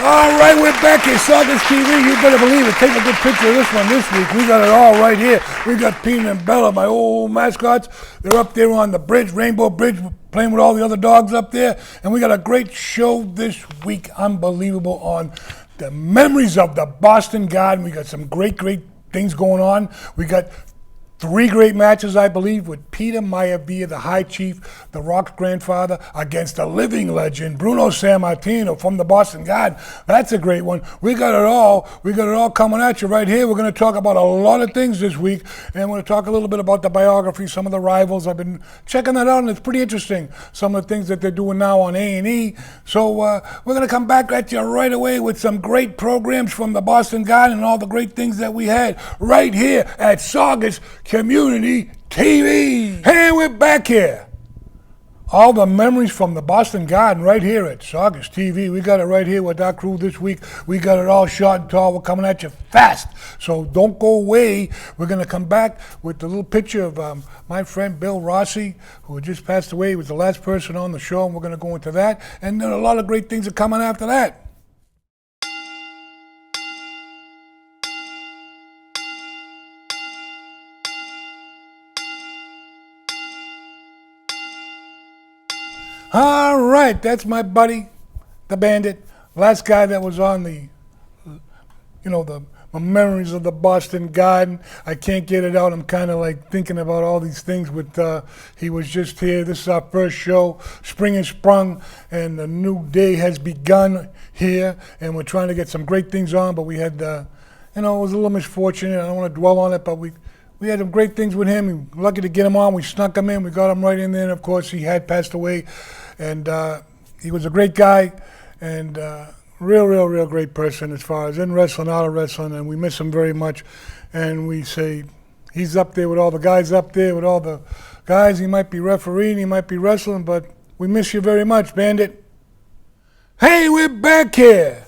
All right, we're back at Saugus TV. You better believe it. Take a good picture of this one this week. We got it all right here. We got Peter and Bella, my old mascots. They're up there on the bridge, Rainbow Bridge, playing with all the other dogs up there. And we got a great show this week, unbelievable, on the memories of the Boston Garden. We got some great things going on. We got 3 great matches, I believe, with Peter Maivia, the High Chief, the Rock's grandfather, against the living legend, Bruno Sammartino from the Boston Garden. That's a great one. We got it all. We got it all coming at you right here. We're going to talk about a lot of things this week, and we're going to talk a little bit about the biography, some of the rivals. I've been checking that out, and it's pretty interesting, some of the things that they're doing now on A&E. So we're going to come back at you right away with some great programs from the Boston Garden and all the great things that we had right here at Saugus Community TV. Hey, we're back here. All the memories from the Boston Garden right here at Saugus TV. We got it right here with our crew this week. We got it all shot and tall. We're coming at you fast. So don't go away. We're going to come back with the little picture of my friend Bill Rossi, who had just passed away. He was the last person on the show, and we're going to go into that. And then a lot of great things are coming after that. All right, that's my buddy, the Bandit. Last guy that was on the memories of the Boston Garden. I can't get it out. I'm kind of like thinking about all these things with, he was just here. This is our first show. Spring has sprung and a new day has begun here. And we're trying to get some great things on, but we had, it was a little misfortunate. I don't want to dwell on it, but we had some great things with him. We were lucky to get him on. We snuck him in. We got him right in there. And of course, he had passed away. And he was a great guy and real great person as far as in wrestling, out of wrestling. And we miss him very much. And we say he's up there with all the guys up there, with all the guys. He might be refereeing, he might be wrestling, but we miss you very much, Bandit. Hey, we're back here.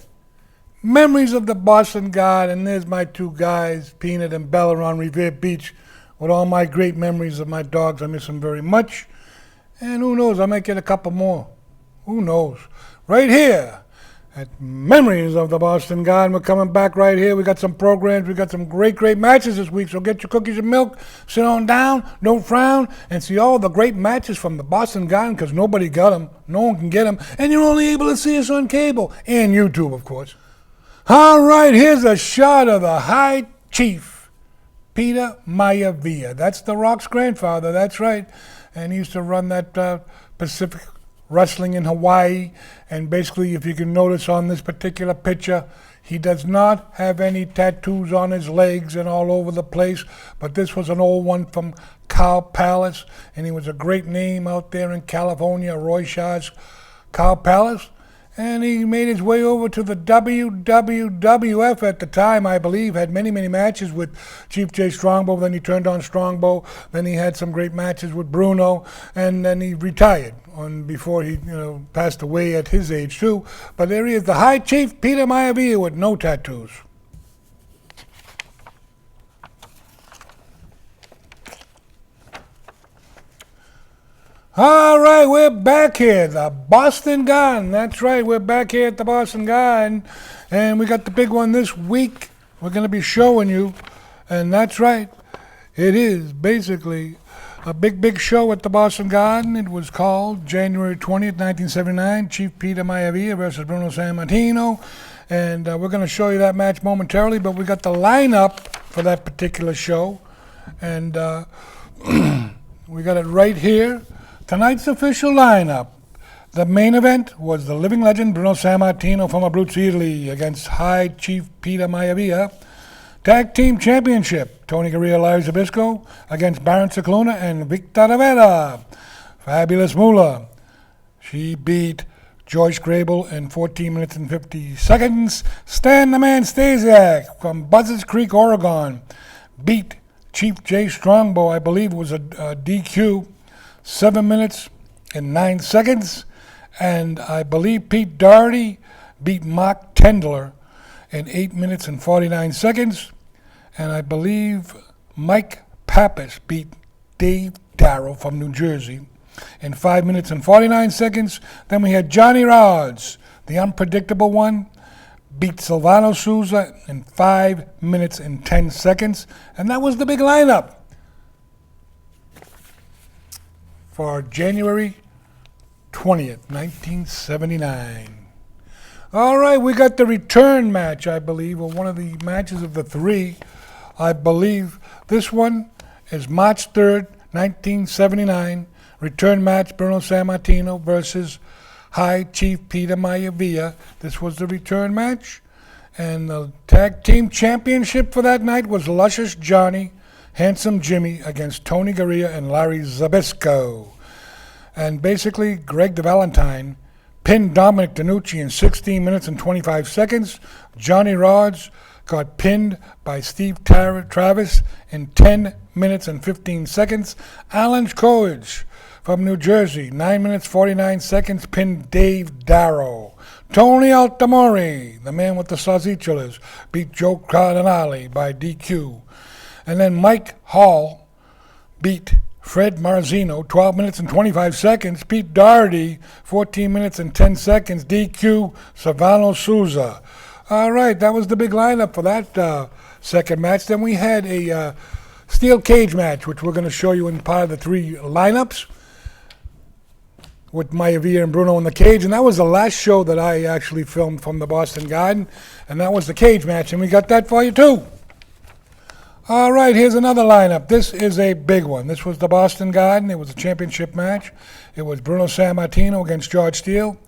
Memories of the Boston Garden, and there's my 2 guys, Peanut and Bella, on Revere Beach, with all my great memories of my dogs. I miss them very much, and who knows, I might get a couple more. Who knows? Right here at Memories of the Boston Garden, we're coming back right here. We got some programs, we got some great matches this week, so get your cookies and milk, sit on down, don't frown, and see all the great matches from the Boston Garden, because nobody got them, no one can get them, and you're only able to see us on cable, and YouTube, of course. All right, here's a shot of the High Chief, Peter Maivia. That's the Rock's grandfather, that's right. And he used to run that Pacific Wrestling in Hawaii. And basically, if you can notice on this particular picture, he does not have any tattoos on his legs and all over the place. But this was an old one from Cow Palace. And he was a great name out there in California, Roy Shaw's Cow Palace. And he made his way over to the WWF at the time, I believe, had many matches with Chief Jay Strongbow. Then he turned on Strongbow. Then he had some great matches with Bruno. And then he retired before he passed away at his age, too. But there he is, the High Chief, Peter Maivia, with no tattoos. All right, we're back here, the Boston Garden. That's right, we're back here at the Boston Garden, and we got the big one this week. We're going to be showing you, and that's right, it is basically a big show at the Boston Garden. It was called January 20th, 1979, Chief Peter Maivia versus Bruno Sammartino, and we're going to show you that match momentarily, but we got the lineup for that particular show, and we got it right here. Tonight's official lineup. The main event was the living legend Bruno Sammartino from Abruzzo, Italy against High Chief Peter Maivia. Tag Team Championship, Tony Gurria, Larry Zbyszko against Baron Cicluna and Victor Rivera. Fabulous Moolah. She beat Joyce Grable in 14 minutes and 50 seconds. Stan the Man Stasiak from Buzzards Creek, Oregon, beat Chief Jay Strongbow, I believe it was a DQ, 7 minutes and 9 seconds. And I believe Pete Doherty beat Mark Tendler in 8 minutes and 49 seconds. And I believe Mike Pappas beat Dave Darrow from New Jersey in 5 minutes and 49 seconds. Then we had Johnny Rods, the unpredictable one, beat Silvano Souza in 5 minutes and 10 seconds. And that was the big lineup for January 20th, 1979. All right, we got the return match, I believe, or one of the matches of the three, I believe. This one is March 3rd, 1979. Return match, Bruno Sammartino versus High Chief Peter Maivia. This was the return match. And the tag team championship for that night was Luscious Johnny, Handsome Jimmy against Tony Garea and Larry Zbyszko. And basically, Greg the Valentine pinned Dominic DeNucci in 16 minutes and 25 seconds. Johnny Rodz got pinned by Steve Travis in 10 minutes and 15 seconds. Alan Coolidge from New Jersey, 9 minutes 49 seconds, pinned Dave Darrow. Tony Altamori, the man with the Saucicholas, beat Joe Cardinale by DQ. And then Mike Hall beat Fred Marzino, 12 minutes and 25 seconds. Pete Doherty, 14 minutes and 10 seconds. DQ, Silvano Souza. All right, that was the big lineup for that second match. Then we had a steel cage match, which we're going to show you in part of the three lineups, with Maivia and Bruno in the cage. And that was the last show that I actually filmed from the Boston Garden. And that was the cage match, and we got that for you too. All right, here's another lineup. This is a big one. This was the Boston Garden. It was a championship match. It was Bruno Sammartino against George Steele.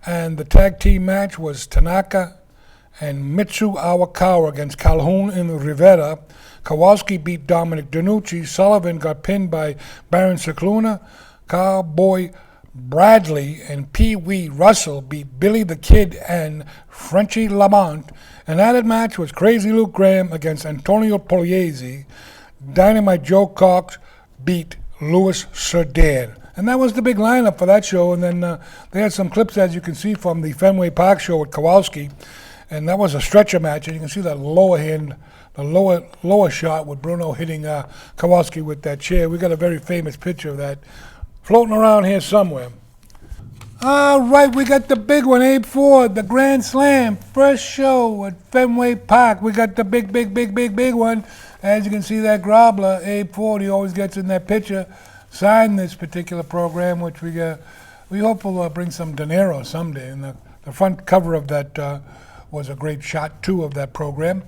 And the tag team match was Tanaka and Mitsu Awakawa against Calhoun and Rivera. Kowalski beat Dominic DeNucci. Sullivan got pinned by Baron Cicluna. Cowboy Bradley and Pee Wee Russell beat Billy the Kid and Frenchie Lamont. An added match was Crazy Luke Graham against Antonio Pugliese. Dynamite Joe Cox beat Louis Cerdan. And that was the big lineup for that show. And then they had some clips, as you can see, from the Fenway Park show with Kowalski. And that was a stretcher match. And you can see that lower hand, the lower shot with Bruno hitting Kowalski with that chair. We got a very famous picture of that floating around here somewhere. All right, we got the big one, Abe Ford, the Grand Slam, first show at Fenway Park. We got the big one. As you can see, that grobbler, Abe Ford, he always gets in that picture, signed this particular program, which we hope will bring some dinero someday. And the front cover of that was a great shot, too, of that program.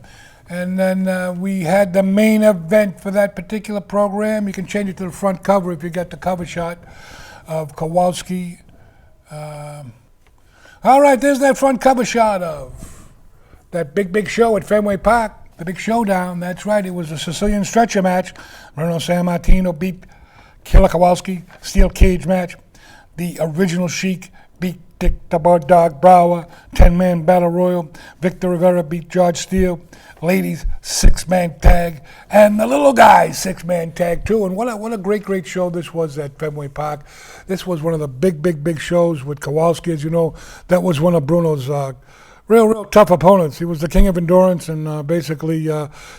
And then we had the main event for that particular program. You can change it to the front cover if you got the cover shot of Kowalski. All right, there's that front cover shot of that big show at Fenway Park, the big showdown. That's right, it was a Sicilian stretcher match. Bruno Sammartino beat Killer Kowalski, steel cage match. The original Sheik beat Dick the Bird Dog Brower, 10-man battle royal. Victor Rivera beat George Steele. Ladies, 6-man tag, and the little guys, 6-man tag too. And what a great show this was at Fenway Park. This was one of the big shows with Kowalski. As you know, that was one of Bruno's real tough opponents. He was the king of endurance, and basically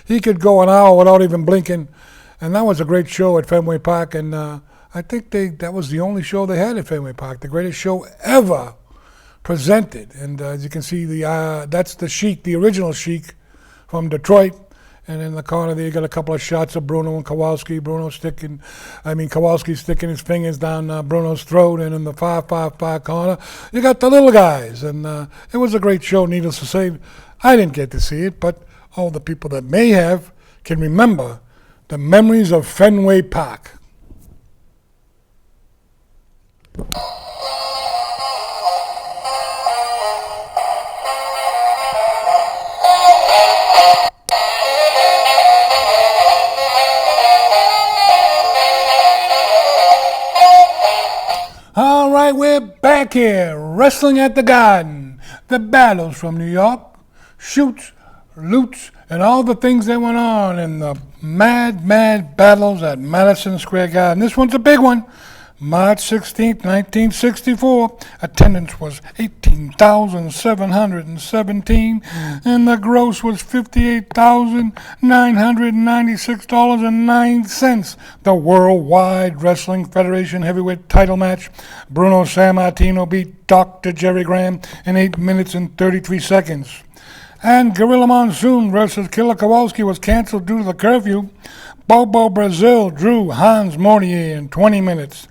he could go an hour without even blinking. And that was a great show at Fenway Park. And I think that was the only show they had at Fenway Park, the greatest show ever presented. And as you can see, that's the Sheik, the original Sheik, from Detroit. And in the corner there, you got a couple of shots of Bruno and Kowalski. Kowalski sticking his fingers down Bruno's throat. And in the far corner, you got the little guys. And it was a great show, needless to say. I didn't get to see it, but all the people that may have can remember the memories of Fenway Park. All right, we're back here, wrestling at the Garden. The battles from New York, shoots, loots, and all the things that went on in the mad battles at Madison Square Garden. This one's a big one. March 16th, 1964. Attendance was 18,717, and the gross was $58,996.09. The Worldwide Wrestling Federation Heavyweight Title Match. Bruno Sammartino beat Dr. Jerry Graham in 8 minutes and 33 seconds. And Gorilla Monsoon versus Killer Kowalski was canceled due to the curfew. Bobo Brazil drew Hans Mortier in 20 minutes.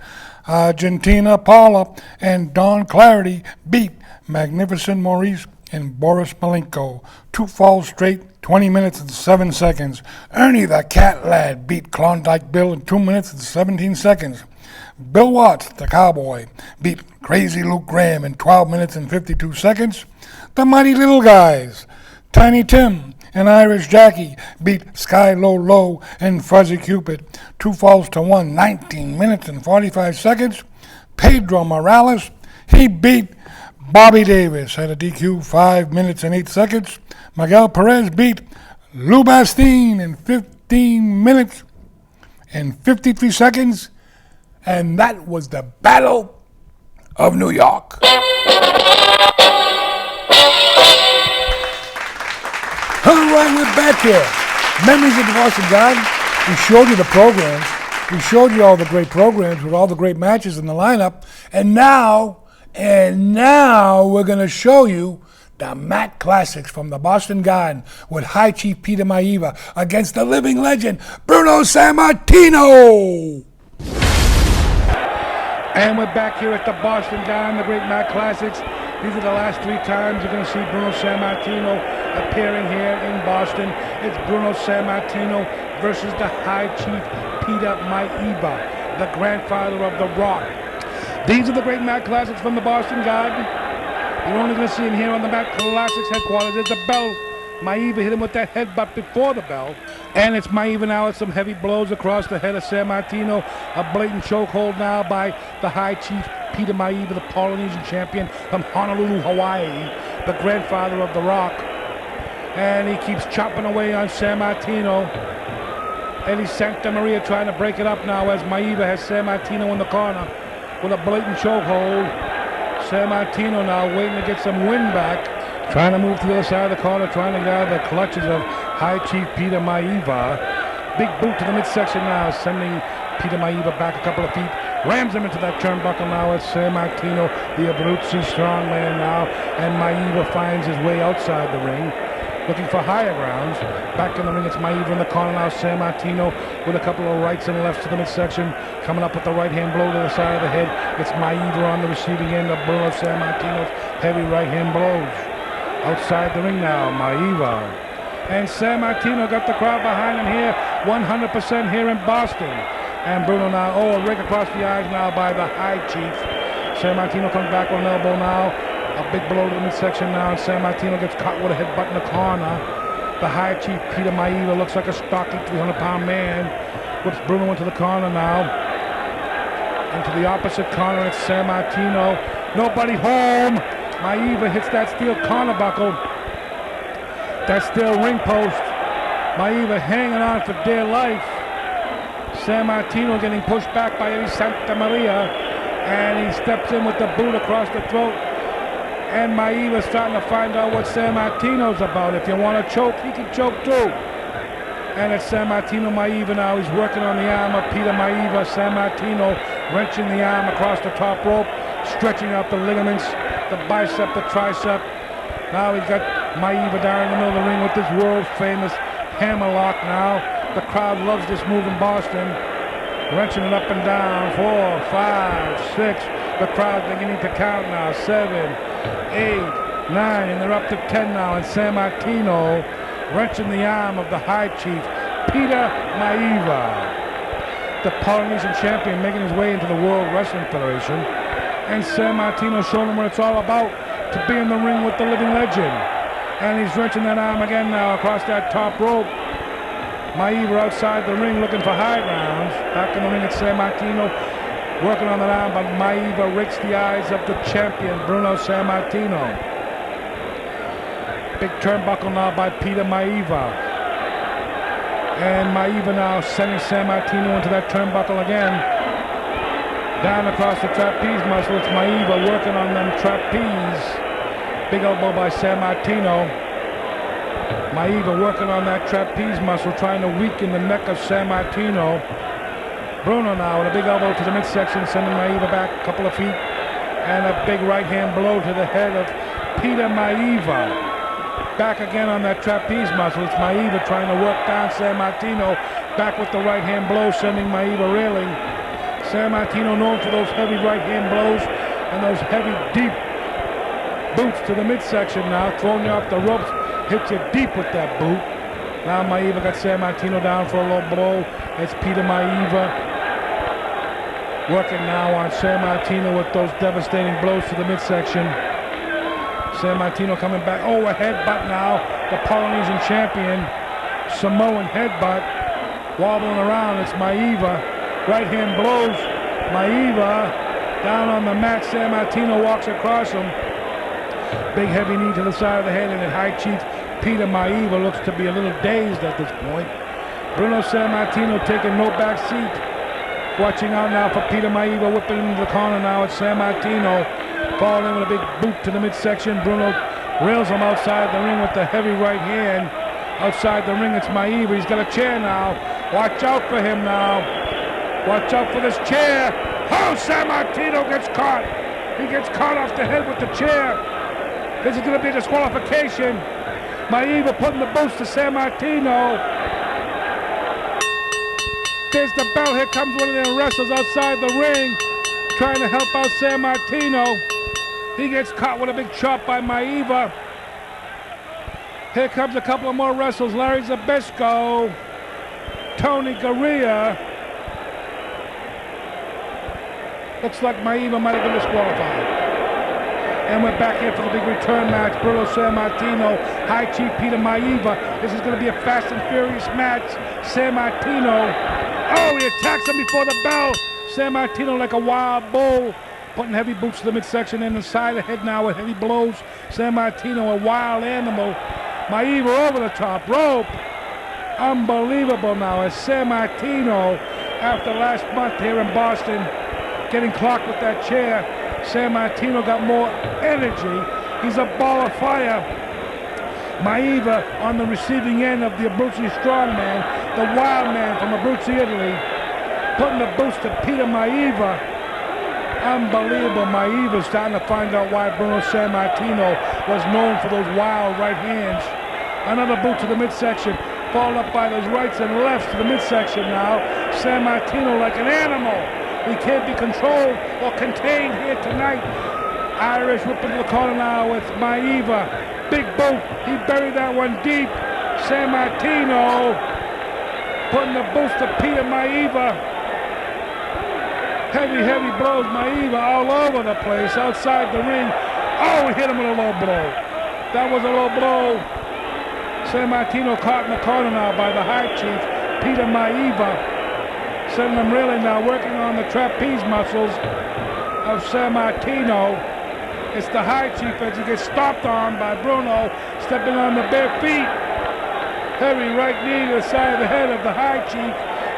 Argentina Paula and Don Clarity beat Magnificent Maurice and Boris Malenko. 2 falls straight, 20 minutes and 7 seconds. Ernie the Cat Lad beat Klondike Bill in 2 minutes and 17 seconds. Bill Watts, the Cowboy, beat Crazy Luke Graham in 12 minutes and 52 seconds. The Mighty Little Guys, Tiny Tim and Irish Jackie beat Sky Low Low and Fuzzy Cupid. 2 falls to 1, 19 minutes and 45 seconds. Pedro Morales, he beat Bobby Davis at a DQ 5 minutes and 8 seconds. Miguel Perez beat Lou Bastien in 15 minutes and 53 seconds. And that was the Battle of New York. All right, we're back here. Memories of the Boston Garden. We showed you the programs. We showed you all the great programs with all the great matches in the lineup. And now we're going to show you the Mat Classics from the Boston Garden with High Chief Peter Maivia against the living legend, Bruno Sammartino. And we're back here at the Boston Garden, the great Mat Classics. These are the last 3 times you're going to see Bruno Sammartino appearing here in Boston. It's Bruno Sammartino versus the High Chief Peter Maivia, the grandfather of The Rock. These are the great Mat Classics from the Boston Garden. You're only going to see him here on the Mat Classics headquarters. There's the bell. Maivia hit him with that headbutt before the bell. And it's Maivia now with some heavy blows across the head of Sammartino. A blatant chokehold now by the High Chief Peter Maivia, the Polynesian champion from Honolulu, Hawaii, the grandfather of The Rock. And he keeps chopping away on Sammartino. Eddie Santa Maria trying to break it up now as Maivia has Sammartino in the corner with a blatant chokehold. Sammartino now waiting to get some wind back. Trying to move to the other side of the corner, trying to get out of the clutches of High Chief Peter Maivia. Big boot to the midsection now, sending Peter Maivia back a couple of feet. Rams him into that turnbuckle now as Sammartino, the Abruzzi strongman now. And Maivia finds his way outside the ring, looking for higher grounds. Back in the ring, it's Maivia in the corner now. Sammartino with a couple of rights and lefts to the midsection. Coming up with the right-hand blow to the side of the head. It's Maivia on the receiving end of Bruno Sammartino's heavy right-hand blows. Outside the ring now, Maivia. And Sammartino got the crowd behind him here, 100% here in Boston. And Bruno now, a rake across the eyes now by the High Chief. Sammartino comes back with an elbow now. A big blow to the midsection now, and Sammartino gets caught with a headbutt in the corner. The High Chief Peter Maivia looks like a stocky 300-pound man. Whips Bruno into the corner now. Into the opposite corner, it's Sammartino. Nobody home. Maivia hits that steel corner buckle. That steel ring post. Maivia hanging on for dear life. Sammartino getting pushed back by Eddie Santa Maria. And he steps in with the boot across the throat. And Maivia's starting to find out what Sammartino's about. If you want to choke, he can choke too. And it's Sammartino Maivia now. He's working on the arm of Peter Maivia. Sammartino wrenching the arm across the top rope, stretching out the ligaments, the bicep, the tricep. Now he's got Maivia down in the middle of the ring with this world-famous hammerlock now. The crowd loves this move in Boston. Wrenching it up and down. 4, 5, 6. The crowd beginning to count now. 7, 8, 9, and they're up to 10 now. And Sammartino wrenching the arm of the High Chief, Peter Maivia, the Polynesian champion, making his way into the World Wrestling Federation. And Sammartino showing him what it's all about, to be in the ring with the living legend. And he's wrenching that arm again now across that top rope. Maivia outside the ring looking for high grounds. Back in the ring, it's Sammartino working on that arm, but Maivia rakes the eyes of the champion, Bruno Sammartino. Big turnbuckle now by Peter Maivia. And Maivia now sending Sammartino into that turnbuckle again. Down across the trapeze muscle, it's Maivia working on them trapeze. Big elbow by Sammartino. Maivia working on that trapeze muscle, trying to weaken the neck of Sammartino. Bruno now with a big elbow to the midsection, sending Maivia back a couple of feet. And a big right hand blow to the head of Peter Maivia. back again on that trapeze muscle. It's Maivia trying to work down Sammartino. Back with the right hand blow, sending Maivia reeling. Sammartino known for those heavy right hand blows and those heavy deep boots to the midsection now, throwing you off the ropes, hits you deep with that boot. Now Maivia got Sammartino down for a low blow. It's Peter Maivia working now on Sammartino with those devastating blows to the midsection. Sammartino coming back. Oh, a headbutt now. The Polynesian champion. Samoan headbutt. Wobbling around. It's Maivia. Right hand blows. Maivia down on the mat. Sammartino walks across him. Big heavy knee to the side of the head, and then high chief Peter Maivia looks to be a little dazed at this point. Bruno Sammartino taking no back seat. Watching out now for Peter Maivia, whipping into the corner now. It's Sammartino falling in with a big boot to the midsection. Bruno rails him outside the ring with the heavy right hand. Outside the ring, it's Maivia. He's got a chair now. Watch out for him now. Watch out for this chair. Oh, Sammartino gets caught. He gets caught off the head with the chair. This is going to be a disqualification. Maivia putting the boots to Sammartino. There's the bell. Here comes one of the wrestlers outside the ring trying to help out Sammartino. He gets caught with a big chop by Maivia. Here comes a couple of more wrestlers. Larry Zbyszko, Tony Garea. Looks like Maivia might have been disqualified. And we're back here for the big return match. Bruno Sammartino, High Chief Peter Maivia. This is going to be a fast and furious match. Sammartino, oh, he attacks him before the bell. Sammartino like a wild bull, putting heavy boots to the midsection and the side of the head now with heavy blows. Sammartino, a wild animal. Maivia over the top rope. Unbelievable now as Sammartino, after last month here in Boston, getting clocked with that chair. Sammartino got more energy. He's a ball of fire. Maivia on the receiving end of the Abruzzi strongman, the wild man from Abruzzi, Italy, putting the boots to Peter Maivia. Unbelievable. Maivia starting to find out why Bruno Sammartino was known for those wild right hands. Another boot to the midsection, followed up by those rights and lefts to the midsection now. Sammartino like an animal. He can't be controlled or contained here tonight. Irish whip into the corner now with Maivia. Big boot. He buried that one deep. Sammartino putting the boots to Peter Maivia. Heavy, heavy blows. Maivia all over the place outside the ring. Oh, he hit him with a low blow. That was a low blow. Sammartino caught in the corner now by the High Chief, Peter Maivia. Sending him reeling now, working on the trapeze muscles of Sammartino. It's the High Chief as he gets stomped on by Bruno, stepping on the bare feet. Heavy right knee to the side of the head of the High Chief,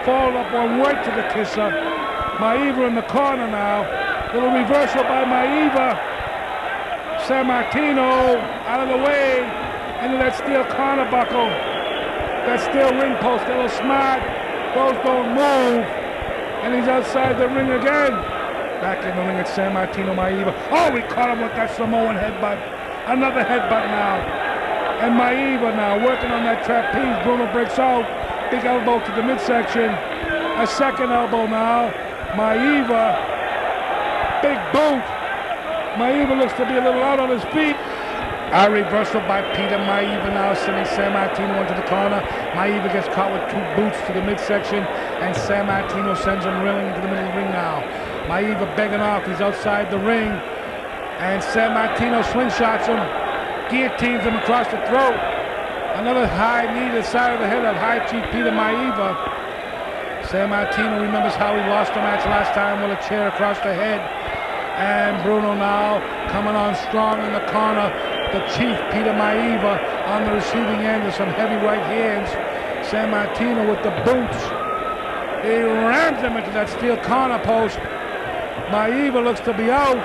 followed up on right to the kisser. Maivia in the corner now. Little reversal by Maivia. Sammartino out of the way into that steel corner buckle. That steel ring post, a little smart. Those don't move. And he's outside the ring again. Back in the ring at Sammartino, Maivia. Oh, he caught him with that Samoan headbutt. Another headbutt now. And Maivia now working on that trapeze. Bruno breaks out. Big elbow to the midsection. A second elbow now. Maivia. Big boot. Maivia looks to be a little out on his feet. A reversal by Peter Maivia now, sending Sammartino into the corner. Maivia gets caught with two boots to the midsection, and Sammartino sends him reeling into the middle of the ring now. Maivia begging off, he's outside the ring, and Sammartino slingshots him, guillotines him across the throat. Another high knee to the side of the head of High Chief Peter Maivia. Sammartino remembers how he lost the match last time with a chair across the head. And Bruno now coming on strong in the corner. The Chief, Peter Maivia, on the receiving end of some heavy right hands. Sammartino with the boots. He rams him into that steel corner post. Maivia looks to be out.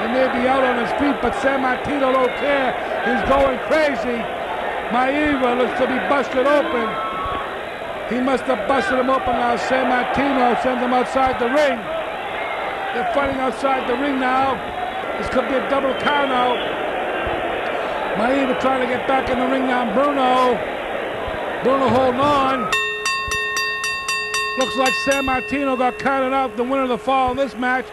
He may be out on his feet, but Sammartino don't care. He's going crazy. Maivia looks to be busted open. He must have busted him open now. Sammartino sends him outside the ring. They're fighting outside the ring now. This could be a double count out. Maivia trying to get back in the ring now. Bruno holding on. Looks like Sammartino got counted out. The winner of the fall in this match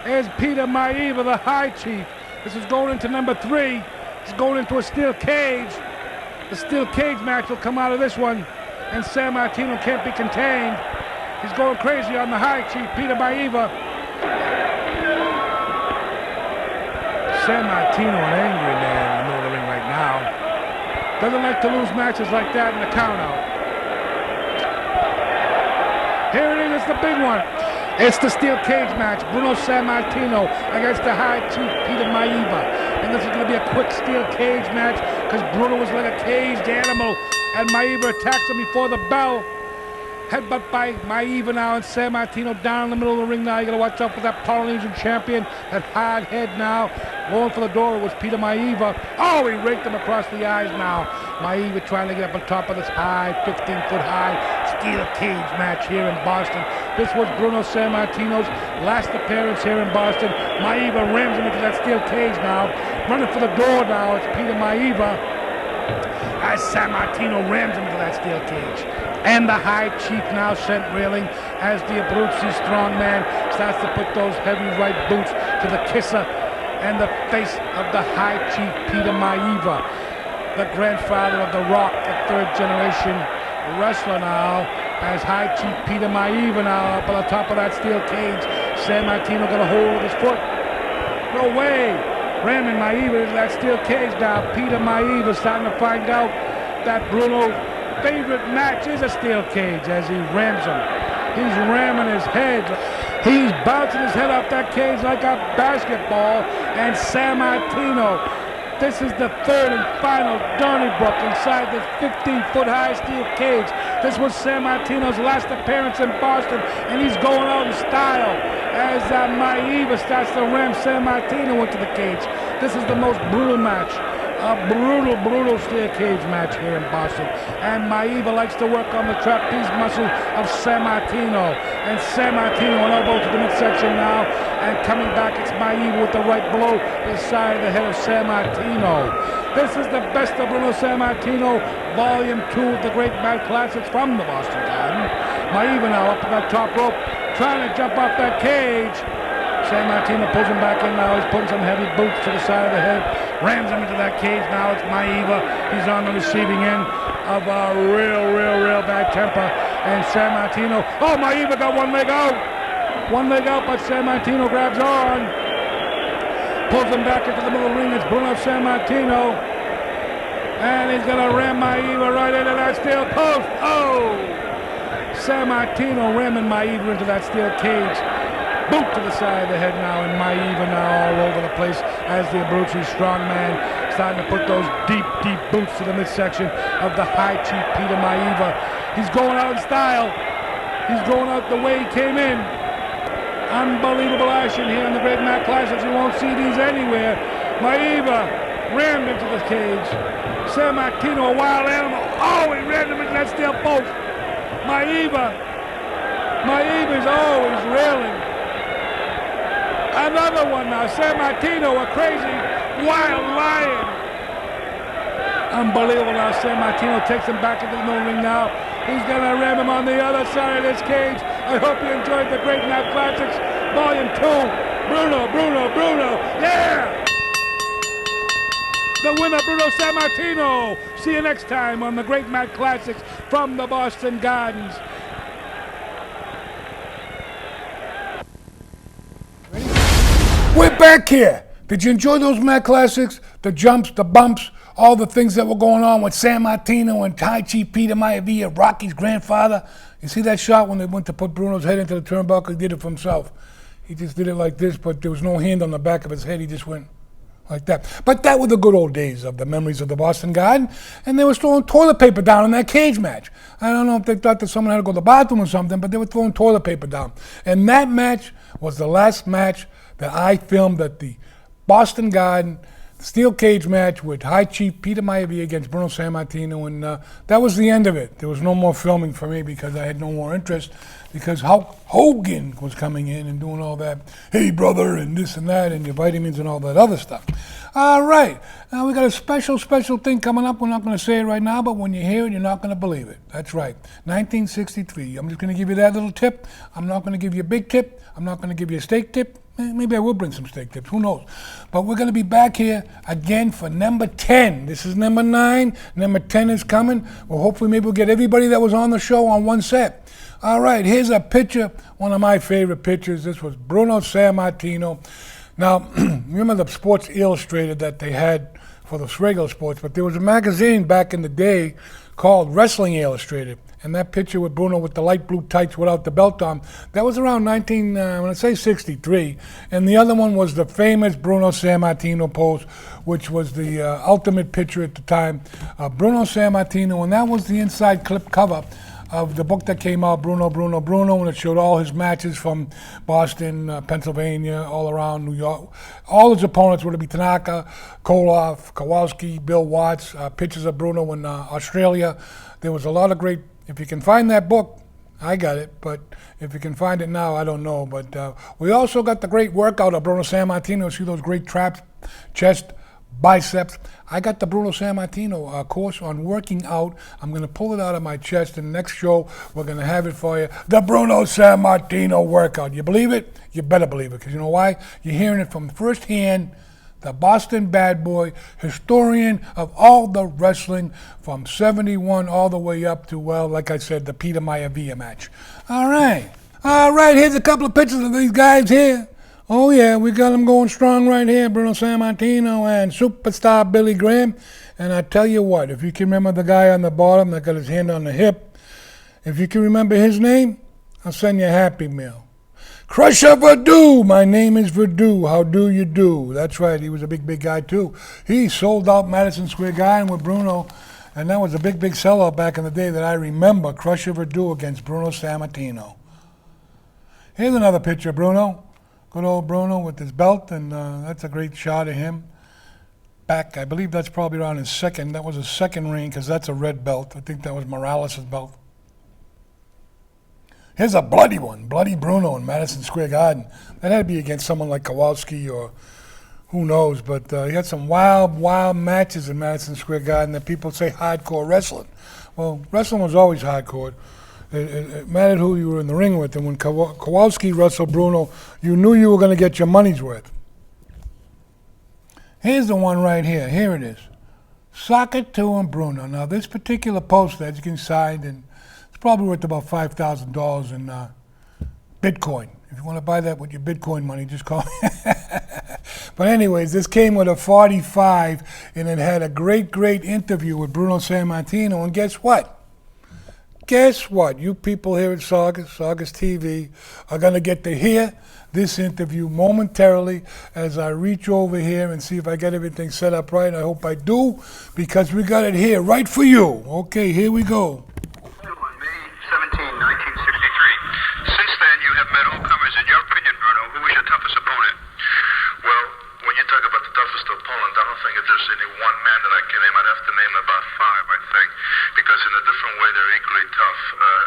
is Peter Maivia, the High Chief. This is going into number 3. It's going into a steel cage. The steel cage match will come out of this one, and Sammartino can't be contained. He's going crazy on the High Chief, Peter Maivia. Sammartino, an angry man in the middle of the ring right now. Doesn't like to lose matches like that in the count-out. Here it is, it's the big one. It's the steel cage match. Bruno Sammartino against the High Chief, Peter Maivia. And this is going to be a quick steel cage match because Bruno was like a caged animal. And Maivia attacks him before the bell. Headbutt by Maivia now, and Sammartino down in the middle of the ring now. You gotta watch out for that Polynesian champion, that hard head now. Going for the door was Peter Maivia. Oh, he raked him across the eyes now. Maivia trying to get up on top of this high, 15-foot high steel cage match here in Boston. This was Bruno Sammartino's last appearance here in Boston. Maivia rams him into that steel cage now. Running for the door now, it's Peter Maivia. As Sammartino rams him into that steel cage. And the High Chief now sent reeling as the Abruzzi strongman starts to put those heavy right boots to the kisser and the face of the High Chief, Peter Maivia, the grandfather of The Rock, the third generation wrestler now, as High Chief Peter Maivia now up on the top of that steel cage. Sammartino got a hold of his foot. No way! Ramming Maivia into that steel cage now. Peter Maivia starting to find out that Bruno's favorite match is a steel cage as he rams him. He's ramming his head. He's bouncing his head off that cage like a basketball. And Sammartino, this is the third and final Donnybrook inside this 15-foot high steel cage. This was Sammartino's last appearance in Boston, and he's going out in style as Maivia starts to ram Sammartino into the cage. This is the most brutal match. A brutal steel cage match here in Boston. And Maivia likes to work on the trapeze muscle of Sammartino. And Sammartino an elbow to the midsection now. And coming back, it's Maivia with the right blow inside the head of Sammartino. This is the best of Bruno Sammartino, Volume 2 of the Great Mad Classics from the Boston Garden. Maivia now up to that top rope, trying to jump off that cage. Sammartino pulls him back in now. He's putting some heavy boots to the side of the head. Rams him into that cage now. It's Maivia. He's on the receiving end of a real bad temper. And Sammartino. Oh, Maivia got one leg out. One leg out, but Sammartino grabs on. Pulls him back into the middle of the ring. It's Bruno Sammartino. And he's going to ram Maivia right into that steel post. Oh! Sammartino ramming Maivia into that steel cage. Boot to the side of the head now, and Maivia now all over the place as the Abruzzi strongman starting to put those deep boots to the midsection of the High Chief Peter Maivia. He's going out in style. He's going out the way he came in. Unbelievable action here in the Great Mad Classics. You won't see these anywhere. Maivia rammed into the cage. Sammartino, a wild animal. Oh, he rammed him into that steel post. Maivia's always railing. Another one now. Sammartino, a crazy, wild lion. Unbelievable now. Sammartino takes him back into the middle ring now. He's going to ram him on the other side of this cage. I hope you enjoyed the Great Mad Classics, Volume 2. Bruno. Yeah! The winner, Bruno Sammartino. See you next time on the Great Mad Classics from the Boston Gardens. We're back here. Did you enjoy those Mad Classics? The jumps, the bumps, all the things that were going on with Sammartino and High Chief Peter Maivia, Rocky's grandfather. You see that shot when they went to put Bruno's head into the turnbuckle? He did it for himself. He just did it like this, but there was no hand on the back of his head. He just went like that. But that were the good old days of the memories of the Boston Garden, and they were throwing toilet paper down in that cage match. I don't know if they thought that someone had to go to the bathroom or something, but they were throwing toilet paper down. And that match was the last match that I filmed at the Boston Garden, the steel cage match with High Chief Peter Maivia against Bruno Sammartino, and that was the end of it. There was no more filming for me because I had no more interest, because Hulk Hogan was coming in and doing all that, hey brother, and this and that, and your vitamins and all that other stuff. All right. Now we got a special thing coming up. We're not going to say it right now, but when you hear it, you're not going to believe it. That's right. 1963. I'm just going to give you that little tip. I'm not going to give you a big tip. I'm not going to give you a steak tip. Maybe I will bring some steak tips. Who knows? But we're going to be back here again for number 10. This is number 9. Number 10 is coming. Well, hopefully maybe we'll get everybody that was on the show on one set. All right. Here's a picture. One of my favorite pictures. This was Bruno Sammartino. Now, remember the Sports Illustrated that they had for the regular sports, but there was a magazine back in the day called Wrestling Illustrated, and that picture with Bruno with the light blue tights without the belt on, that was around 63, and the other one was the famous Bruno Sammartino pose, which was the ultimate picture at the time. Bruno Sammartino, and that was the inside clip cover of the book that came out, Bruno, and it showed all his matches from Boston, Pennsylvania, all around New York. All his opponents were to be Tanaka, Koloff, Kowalski, Bill Watts, pictures of Bruno in Australia. There was a lot of great, if you can find that book, I got it, but if you can find it now, I don't know. But we also got the great workout of Bruno Sammartino. See those great traps, chest, biceps. I got the Bruno Sammartino course on working out. I'm going to pull it out of my chest. In the next show, we're going to have it for you. The Bruno Sammartino workout. You believe it? You better believe it. Because you know why? You're hearing it from firsthand. The Boston bad boy, historian of all the wrestling from 71 all the way up to, well, like I said, the Peter Maivia match. All right. Here's a couple of pictures of these guys here. Oh, yeah, we got them going strong right here, Bruno Sammartino and superstar Billy Graham. And I tell you what, if you can remember the guy on the bottom that got his hand on the hip, if you can remember his name, I'll send you a Happy Meal. Crusher Verdue, my name is Verdue, how do you do? That's right, he was a big guy too. He sold out Madison Square Garden with Bruno, and that was a big sellout back in the day that I remember, Crusher Verdue against Bruno Sammartino. Here's another picture of Bruno. Good old Bruno with his belt, and that's a great shot of him. Back, I believe that's probably around his second. That was his second reign, because that's a red belt. I think that was Morales' belt. Here's a bloody one, bloody Bruno in Madison Square Garden. That had to be against someone like Kowalski or who knows, but he had some wild matches in Madison Square Garden that people say hardcore wrestling. Well, wrestling was always hardcore. It mattered who you were in the ring with, and when Kowalski wrestled Bruno, you knew you were going to get your money's worth. Here's the one right here. Here it is. Socket 2 and Bruno. Now, this particular poster, as you can see, and it's probably worth about $5,000 in Bitcoin. If you want to buy that with your Bitcoin money, just call me. But anyways, this came with a 45, and it had a great interview with Bruno Sammartino, and guess what? You people here at Saugus TV, are going to get to hear this interview momentarily as I reach over here and see if I get everything set up right. I hope I do, because we got it here right for you. Okay, here we go. May 17, 1963. Since then, you have met all comers. In your opinion, Bruno, who was your toughest opponent? Well, when you talk about the toughest opponent, I don't think if there's any one man that I can name. I'd have to name about 5, I think, because in a different way they're equally tough.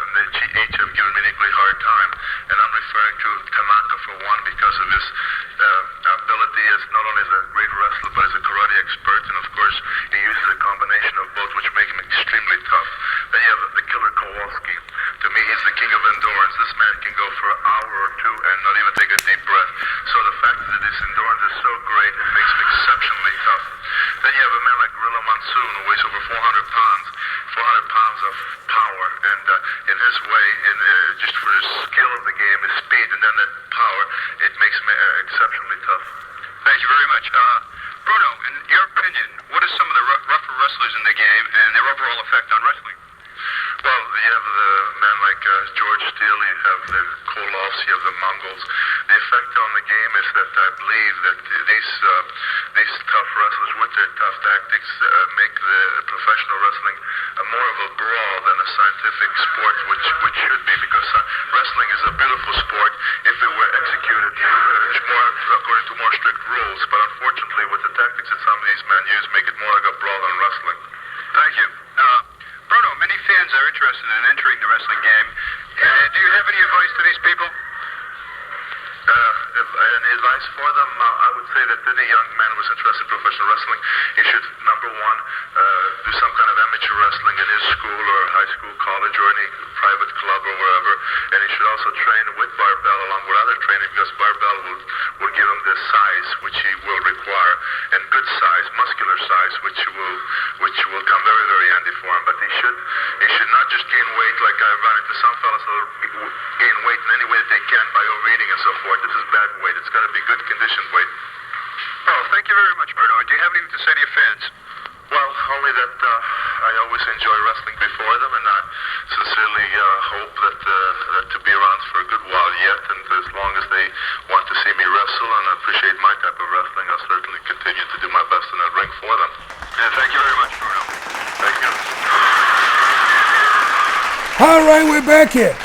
They each have given me an equally hard time, and I'm referring to Tanaka for one because of his ability as not only as a great wrestler but as a karate expert, and of course he uses a combination of both, which make him extremely tough. Then you have the killer Kowalski. To me, he's the king of endurance. This man can go for an hour or two and not even take a deep breath. So the fact that his endurance is so great, it makes him exceptionally tough. Then you have a man like Gorilla Monsoon, who weighs over 400 pounds. 400 pounds of power, and in his way, just for his skill of the game, his speed, and then that power, it makes him exceptionally tough. Thank you very much. Bruno, in your opinion, what are some of the rougher wrestlers in the game and their overall effect on wrestling? Well, you have the man like George Steele, you have the Koloffs, you have the Mongols. The effect on the game is that I believe that these tough wrestlers, with their tough tactics, make the professional wrestling more of a brawl than a scientific sport, which should be, because wrestling is a beautiful sport if it were executed according to more strict rules. But unfortunately, with the tactics that some of these men use, make it more like a brawl than wrestling. Thank you. Bruno, many fans are interested in entering the wrestling game. Do you have any advice to these people? Any advice for them? I would say that any young man was interested in professional wrestling, he should, number one, do some kind of amateur wrestling in his school or high school, college, or any private club or wherever. And he should also train with barbell along with other training, because barbell will give him the size which he will require, and good size, muscular size, which will come very, very handy for him. But he should not just gain weight like I've run into some fellas that gain weight in any way that they can by overeating and so forth. This is bad weight. It's got to be good conditioned weight. Well, thank you very much, Bruno. Do you have anything to say to your fans? Well, only that I always enjoy wrestling before them, and I sincerely hope that to be around for a good while yet, and as long as they want to see me wrestle and appreciate my type of wrestling, I'll certainly continue to do my best in that ring for them. Yeah, thank you very much, Bruno. Thank you. All right, we're back here.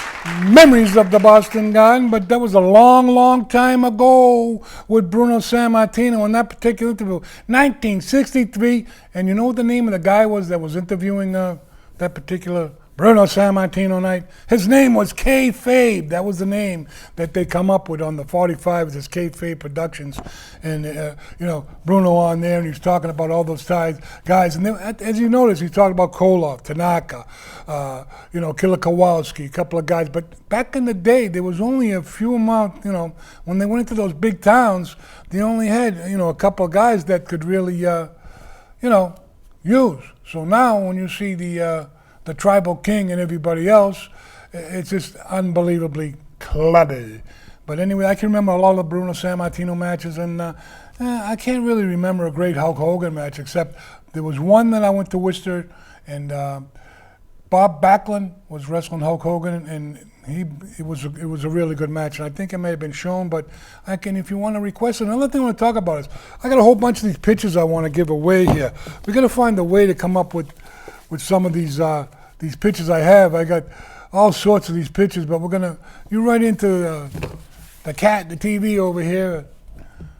Memories of the Boston Garden, but that was a long, long time ago with Bruno Sammartino in that particular interview, 1963. And you know what the name of the guy was that was interviewing that particular Bruno Sammartino night? His name was K-Fabe. That was the name that they come up with on the 45s, as K-Fabe Productions. And, Bruno on there, and he's talking about all those guys. And then, as you notice, he's talking about Koloff, Tanaka, Killer Kowalski, a couple of guys. But back in the day, there was only a few amount, when they went into those big towns, they only had, a couple of guys that could really, use. So now when you see the Tribal King and everybody else, it's just unbelievably clubby. But anyway, I can remember a lot of the Bruno Sammartino matches, and I can't really remember a great Hulk Hogan match, except there was one that I went to Worcester, and Bob Backlund was wrestling Hulk Hogan, and it was a really good match, and I think it may have been shown, but if you want to request it. Another thing I want to talk about is I got a whole bunch of these pictures I want to give away here. We're going to find a way to come up with some of these pictures I have. I got all sorts of these pictures, but you right into the TV over here,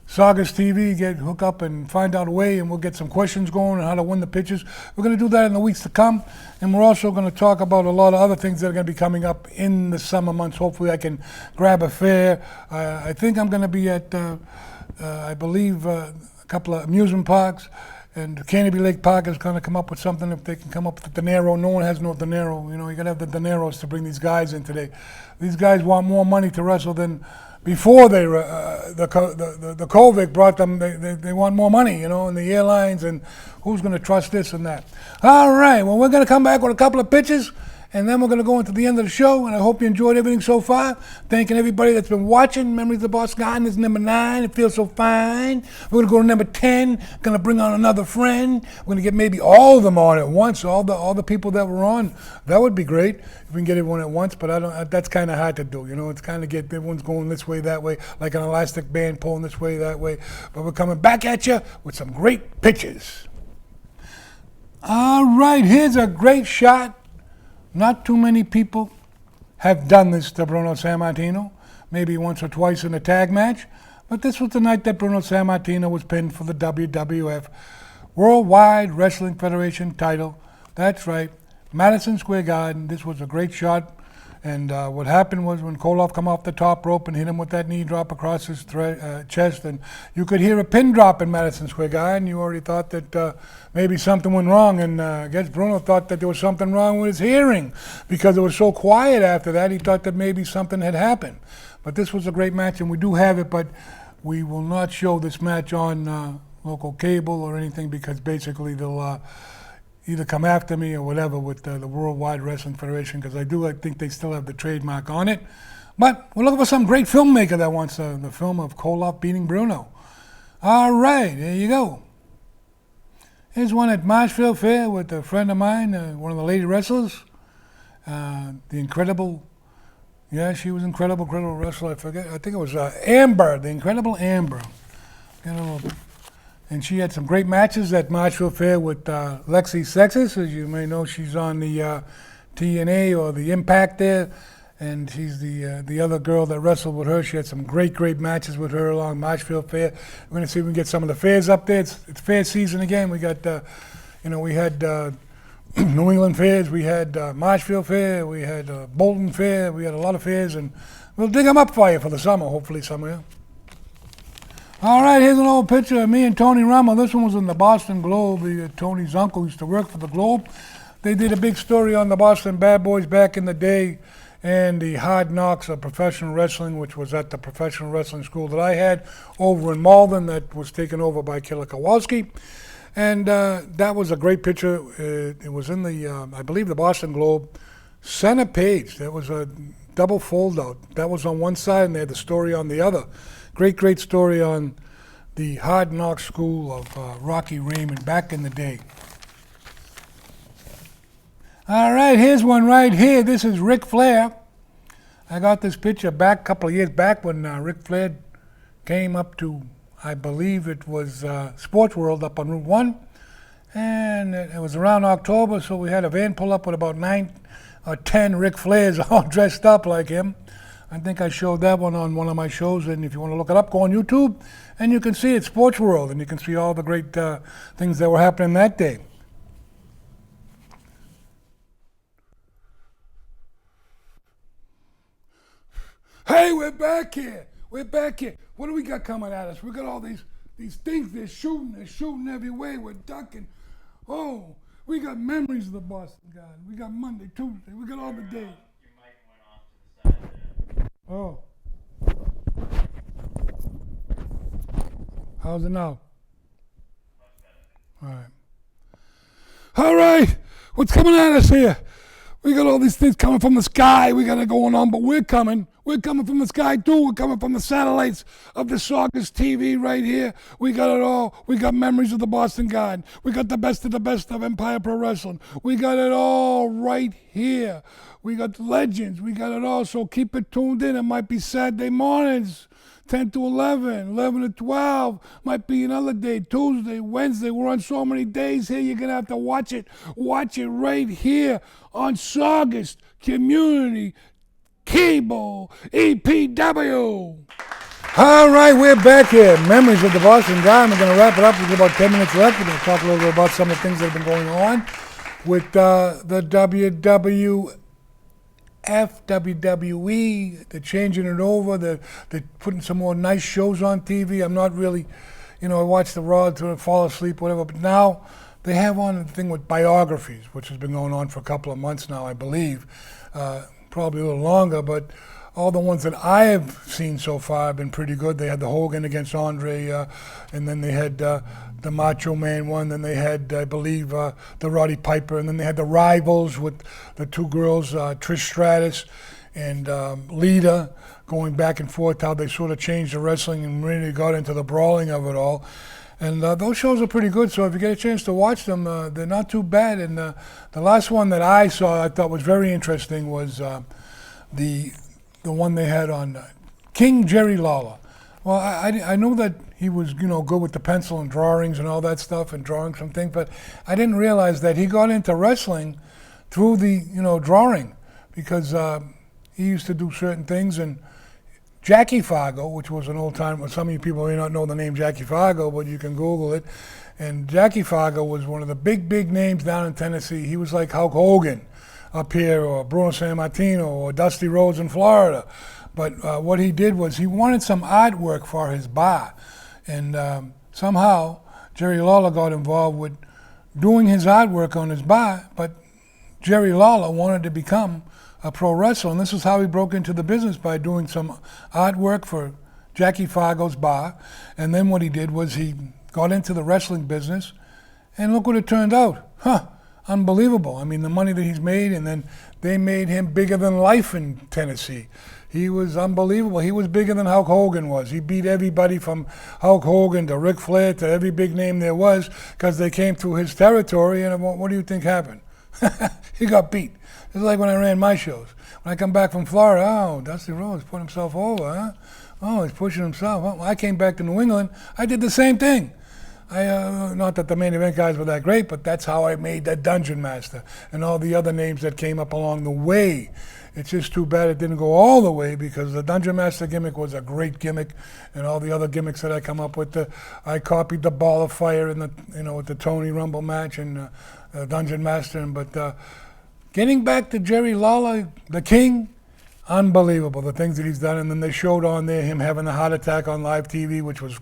Saga's TV, hook up and find out a way, and we'll get some questions going on how to win the pictures. We're going to do that in the weeks to come, and we're also going to talk about a lot of other things that are going to be coming up in the summer months. Hopefully I can grab a fair. I think I'm going to be at, I believe, a couple of amusement parks. And Canopy Lake Park is going to come up with something if they can come up with the dinero. No one has no dinero. You got to have the dineros to bring these guys in today. These guys want more money to wrestle than before the COVID brought them. They want more money, and the airlines, and who's going to trust this and that. All right, well, we're going to come back with a couple of pitches, and then we're going to go into the end of the show, and I hope you enjoyed everything so far. Thanking everybody that's been watching. Memories of the Boss Garden is number 9. It feels so fine. We're going to go to number 10. Going to bring on another friend. We're going to get maybe all of them on at once, all the people that were on. That would be great if we can get everyone at once, but that's kind of hard to do. It's kind of get everyone's going this way, that way, like an elastic band pulling this way, that way. But we're coming back at you with some great pitches. All right, here's a great shot. Not too many people have done this to Bruno Sammartino, maybe once or twice in a tag match, but this was the night that Bruno Sammartino was pinned for the WWF Worldwide Wrestling Federation title. That's right, Madison Square Garden. This was a great shot, and what happened was when Koloff come off the top rope and hit him with that knee drop across his chest, and you could hear a pin drop in Madison Square Garden. You already thought that maybe something went wrong, and I guess Bruno thought that there was something wrong with his hearing because it was so quiet after that. He thought that maybe something had happened. But this was a great match, and we do have it, but we will not show this match on local cable or anything because basically they'll either come after me or whatever with the Worldwide Wrestling Federation, because I think they still have the trademark on it. But we're looking for some great filmmaker that wants the film of Koloff beating Bruno. All right, there you go. Here's one at Marshfield Fair with a friend of mine, one of the lady wrestlers, the incredible, she was incredible wrestler. I think it was Amber, the incredible Amber. And she had some great matches at Marshfield Fair with Lexi Sexis. As you may know, she's on the TNA or the Impact there. And she's the other girl that wrestled with her. She had some great matches with her along Marshfield Fair. We're going to see if we can get some of the fairs up there. It's fair season again. We got, we had New England fairs. We had Marshfield Fair. We had Bolton Fair. We had a lot of fairs. And we'll dig them up for you for the summer, hopefully somewhere. All right, here's an old picture of me and Tony Rommel. This one was in the Boston Globe. Tony's uncle used to work for the Globe. They did a big story on the Boston Bad Boys back in the day and the hard knocks of professional wrestling, which was at the professional wrestling school that I had over in Malden that was taken over by Killer Kowalski. And that was a great picture. It was in the, I believe, the Boston Globe center page. That was a double fold out. That was on one side and they had the story on the other. Great story on the hard knock school of Rocky Raymond back in the day. All right, here's one right here. This is Ric Flair. I got this picture back a couple of years back when Ric Flair came up to, I believe it was Sports World up on Route 1. And it was around October, so we had a van pull up with about 9 or 10 Ric Flairs all dressed up like him. I think I showed that one on one of my shows, and if you want to look it up, go on YouTube, and you can see it, Sports World, and you can see all the great things that were happening that day. Hey, we're back here. We're back here. What do we got coming at us? We got all these things. They're shooting every way. We're ducking. Oh, we got memories of the Boston Garden. We got Monday, Tuesday. We got all the days. Oh. How's it now? All right. What's coming at us here? We got all these things coming from the sky. We got it going on, but we're coming. We're coming from the sky too. We're coming from the satellites of the Saugus TV right here. We got it all. We got memories of the Boston Garden. We got the best of Empire Pro Wrestling. We got it all right here. We got legends. We got it all. So keep it tuned in. It might be Saturday mornings, 10 to 11, 11 to 12. Might be another day, Tuesday, Wednesday. We're on so many days here. You're going to have to watch it. Watch it right here on Saugus Community Cable EPW. All right, we're back here. Memories of the Boston Garden. We're going to wrap it up. We've got about 10 minutes left. We're going to talk a little bit about some of the things that have been going on with the WWE. They're changing it over. They're putting some more nice shows on TV. I'm not really, I watch the Raw to fall asleep, whatever. But now they have on the thing with biographies, which has been going on for a couple of months now, I believe. Probably a little longer, but all the ones that I have seen so far have been pretty good. They had the Hogan against Andre, and then they had the Macho Man one, then they had, I believe, the Roddy Piper, and then they had the Rivals with the two girls, Trish Stratus and Lita, going back and forth, how they sort of changed the wrestling and really got into the brawling of it all. And those shows are pretty good, so if you get a chance to watch them, they're not too bad. And the last one that I saw I thought was very interesting was the one they had on King Jerry Lawler. Well, I knew that he was, good with the pencil and drawings and all that stuff and drawing some things, but I didn't realize that he got into wrestling through the, drawing, because he used to do certain things. And Jackie Fargo, which was an old time, some of you people may not know the name Jackie Fargo, but you can Google it. And Jackie Fargo was one of the big names down in Tennessee. He was like Hulk Hogan up here, or Bruno Sammartino, or Dusty Rhodes in Florida. But what he did was he wanted some artwork for his bar. And somehow Jerry Lawler got involved with doing his artwork on his bar, but Jerry Lawler wanted to become a pro wrestler, and this is how he broke into the business, by doing some artwork for Jackie Fargo's bar. And then what he did was he got into the wrestling business, and look what it turned out. Unbelievable. I mean, the money that he's made, and then they made him bigger than life in Tennessee. He was unbelievable. He was bigger than Hulk Hogan was. He beat everybody from Hulk Hogan to Ric Flair to every big name there was, because they came through his territory. And what do you think happened? He got beat. It's like when I ran my shows. When I come back from Florida, oh, Dusty Rhodes put himself over, huh? Oh, he's pushing himself. Well, I came back to New England. I did the same thing. Not that the main event guys were that great, but that's how I made that Dungeon Master and all the other names that came up along the way. It's just too bad it didn't go all the way, because the Dungeon Master gimmick was a great gimmick, and all the other gimmicks that I come up with. I copied the Ball of Fire in the, with the Tony Rumble match and Dungeon Master. But getting back to Jerry Lawler, the King, unbelievable, the things that he's done. And then they showed on there him having a heart attack on live TV, which was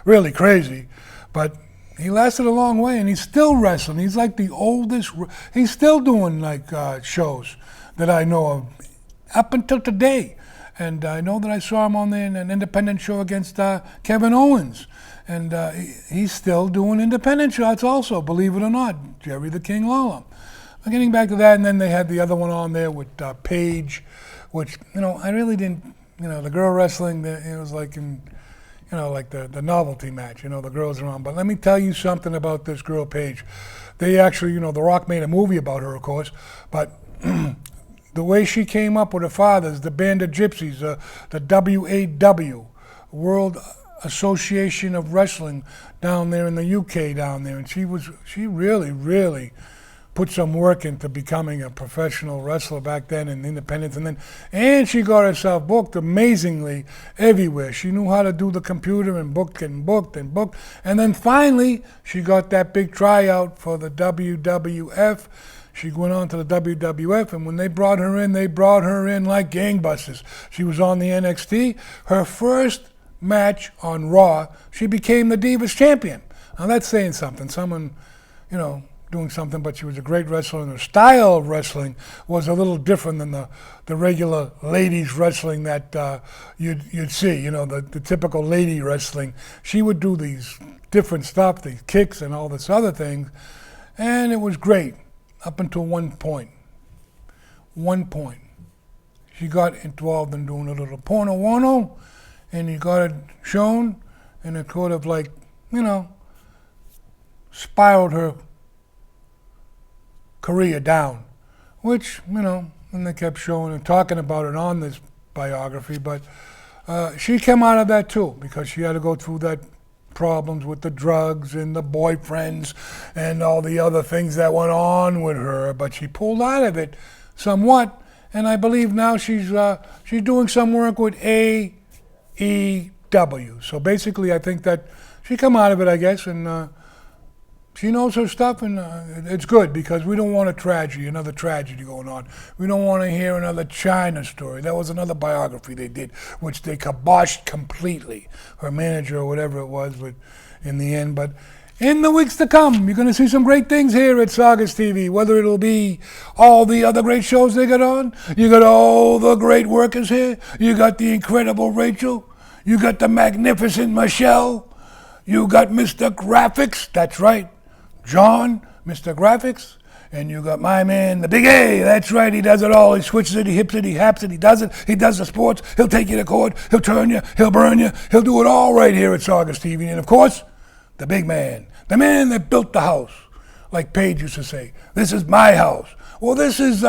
really crazy. But he lasted a long way, and he's still wrestling. He's like the oldest. He's still doing like shows that I know of up until today. And I know that I saw him on there in an independent show against Kevin Owens. And he's still doing independent shots also, believe it or not, Jerry the King Lawler. But getting back to that, and then they had the other one on there with Paige, which, I really didn't, the girl wrestling, it was like in, like the novelty match, the girls are on. But let me tell you something about this girl, Paige. They actually, The Rock made a movie about her, of course, but the way she came up with her fathers, the Band of Gypsies, the WAW, World Association of Wrestling down there in the UK down there, and she really, really put some work into becoming a professional wrestler back then in independence, and she got herself booked amazingly everywhere. She knew how to do the computer and booked, and then finally she got that big tryout for the WWF. She went on to the WWF, and when they brought her in like gangbusters. She was on the NXT. Her first match on Raw, she became the Divas Champion. Now that's saying something. Someone, doing something, but she was a great wrestler, and her style of wrestling was a little different than the regular ladies wrestling that you'd see, the typical lady wrestling. She would do these different stuff, these kicks and all this other things, and it was great. Up until one point. She got involved in doing a little porno, and he got it shown, and it sort of like, spiraled her career down, which, and they kept showing and talking about it on this biography, but she came out of that too, because she had to go through that problems with the drugs and the boyfriends and all the other things that went on with her, but she pulled out of it somewhat, and I believe now she's doing some work with AEW. So basically, I think that she come out of it, I guess, and she knows her stuff, and it's good, because we don't want another tragedy going on. We don't want to hear another China story. That was another biography they did, which they kiboshed completely, her manager or whatever it was, but in the end. But in the weeks to come, you're going to see some great things here at Saugus TV, whether it'll be all the other great shows they got on. You got all the great workers here. You got the incredible Rachel. You got the magnificent Michelle. You got Mr. Graphics. That's right. John, Mr. Graphics, and you got my man, the Big A. That's right, he does it all. He switches it, he hips it, he haps it, he does it. He does the sports. He'll take you to court. He'll turn you. He'll burn you. He'll do it all right here at Saugus TV. And of course, the big man, the man that built the house, like Paige used to say. This is my house. Well, this is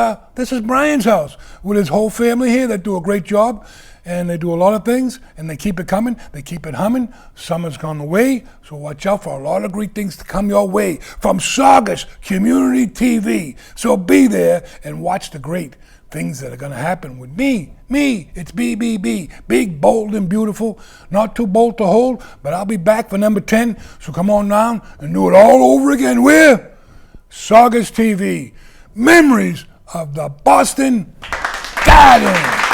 Brian's house with his whole family here that do a great job. And they do a lot of things, and they keep it coming, they keep it humming. Summer's gone away, so watch out for a lot of great things to come your way from Saugus Community TV. So be there and watch the great things that are going to happen with me. It's BBB, big, bold, and beautiful. Not too bold to hold, but I'll be back for number 10. So come on down and do it all over again. Where? Saugus TV. Memories of the Boston Garden.